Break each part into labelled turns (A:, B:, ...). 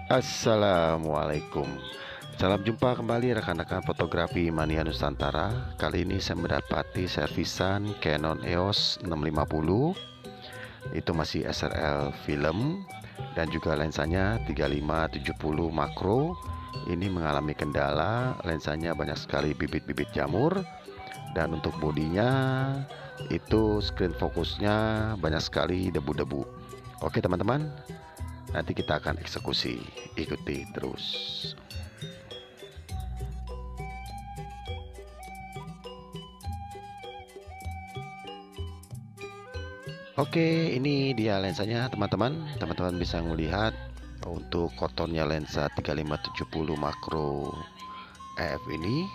A: Assalamualaikum. Salam jumpa kembali rekan-rekan fotografi Nusantara. Kali ini saya mendapati servisan Canon Eos 650. Itu masih SRL film dan juga lensanya 35-70 makro. Ini mengalami kendala, lensanya banyak sekali bibit-bibit jamur. Dan untuk bodinya itu skrin fokusnya banyak sekali debu-debu. Oke teman-teman, nanti kita akan eksekusi, ikuti terus. Oke, ini dia lensanya teman-teman. Teman-teman bisa melihat untuk kotornya lensa 35-70 makro EF ini.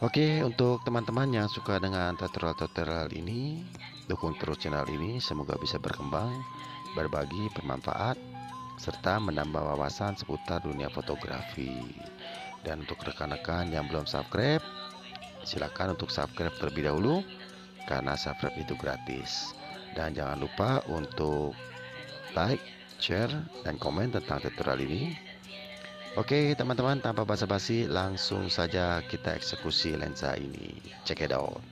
A: Oke, untuk teman-teman yang suka dengan tutorial-tutorial ini, dukung terus channel ini, semoga bisa berkembang, berbagi, bermanfaat, serta menambah wawasan seputar dunia fotografi. Dan untuk rekan-rekan yang belum subscribe, silakan untuk subscribe terlebih dahulu, karena subscribe itu gratis. Dan jangan lupa untuk like, share, dan komen tentang tutorial ini. Oke teman-teman, tanpa basa-basi langsung saja kita eksekusi lensa ini. Check it out.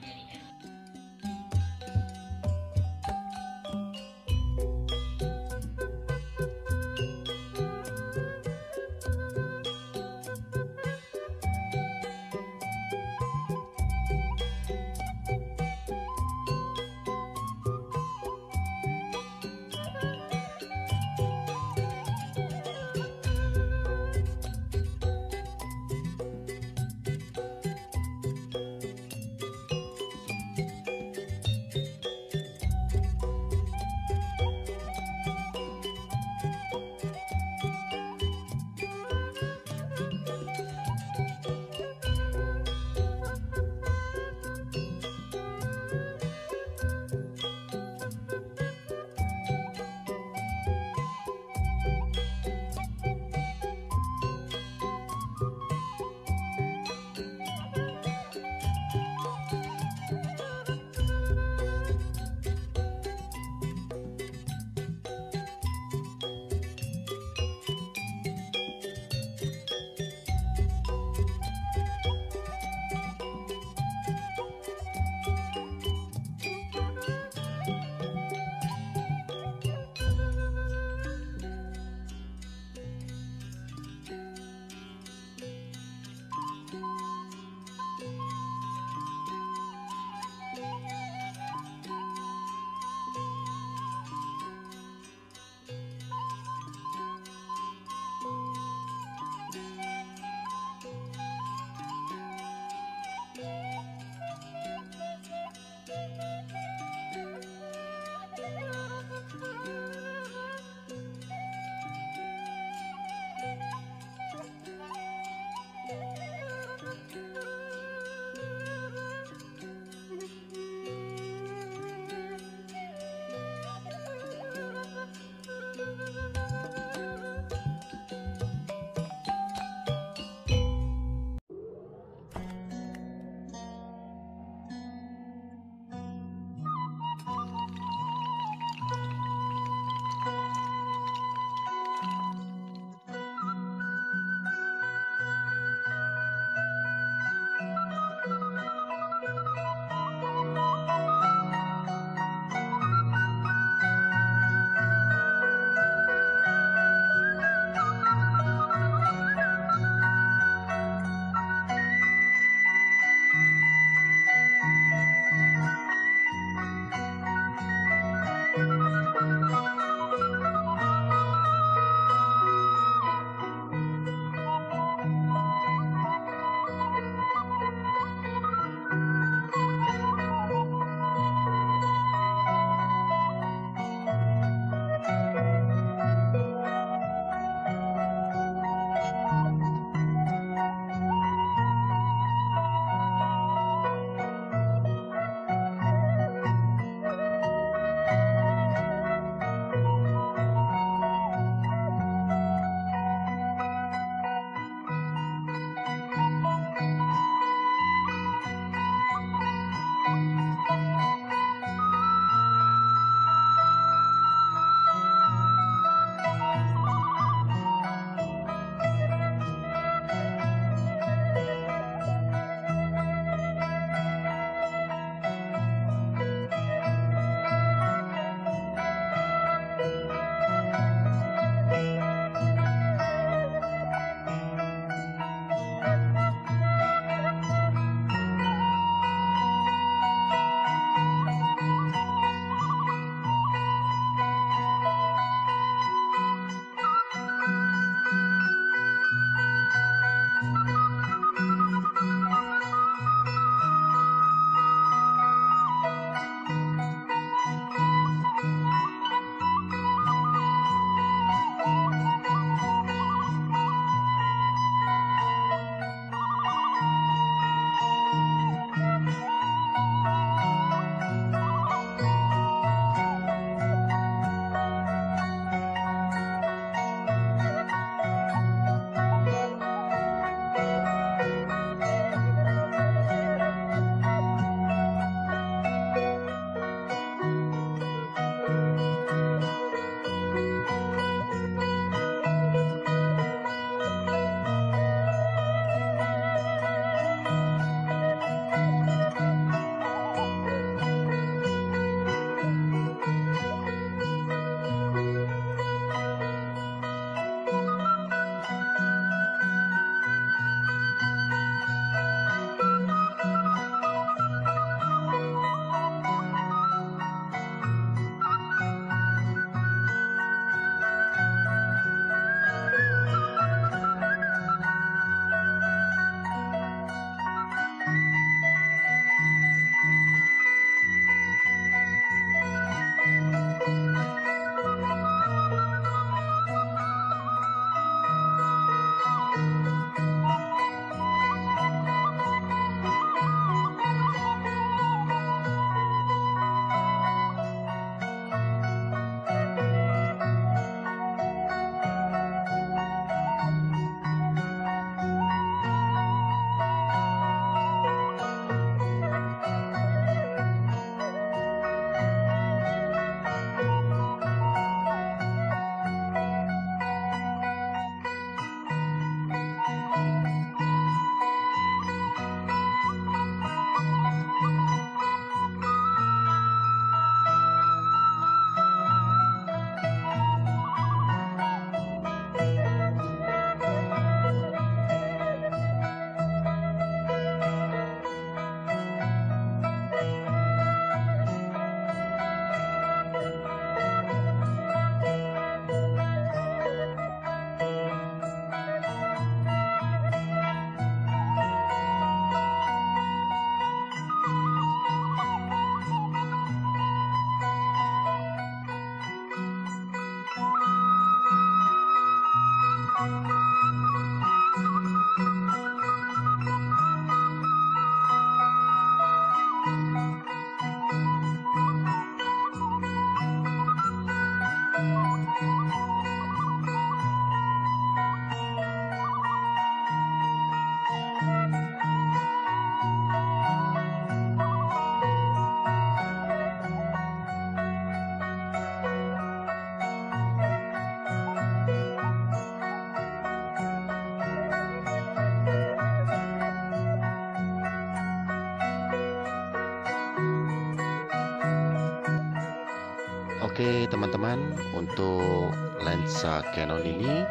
A: Oke teman-teman, untuk lensa Canon ini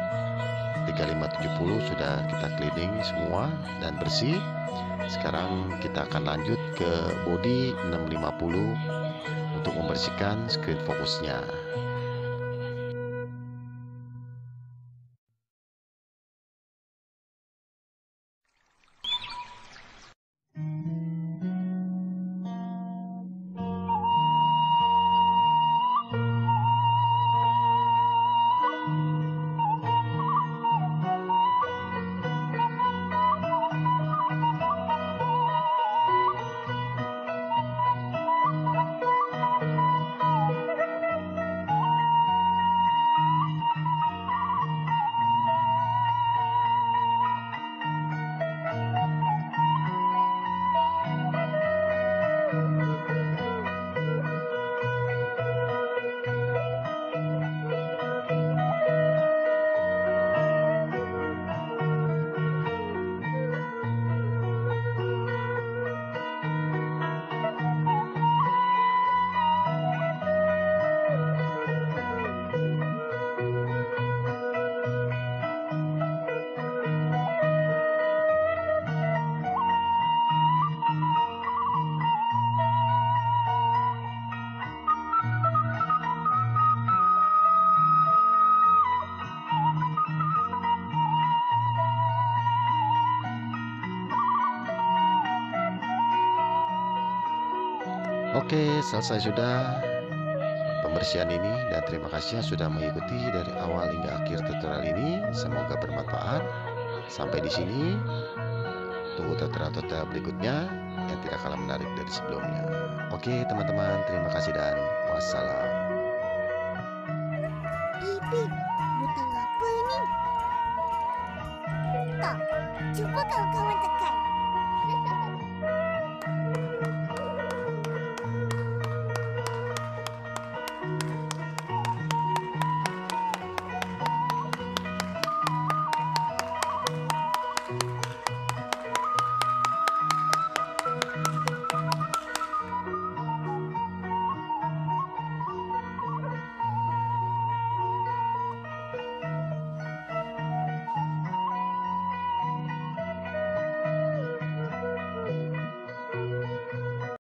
A: 3570 sudah kita cleaning semua dan bersih. Sekarang kita akan lanjut ke body 650 untuk membersihkan skrin fokusnya. Oke, selesai sudah pembersihan ini, dan terima kasih yang sudah mengikuti dari awal hingga akhir tutorial ini. Semoga bermanfaat. Sampai di sini. Tunggu tutorial-tutorial berikutnya yang tidak kalah menarik dari sebelumnya. Oke teman-teman, terima kasih dan wassalam.
B: Bibit, butang apa ni? Tak, cuba kawan-kawan tekan.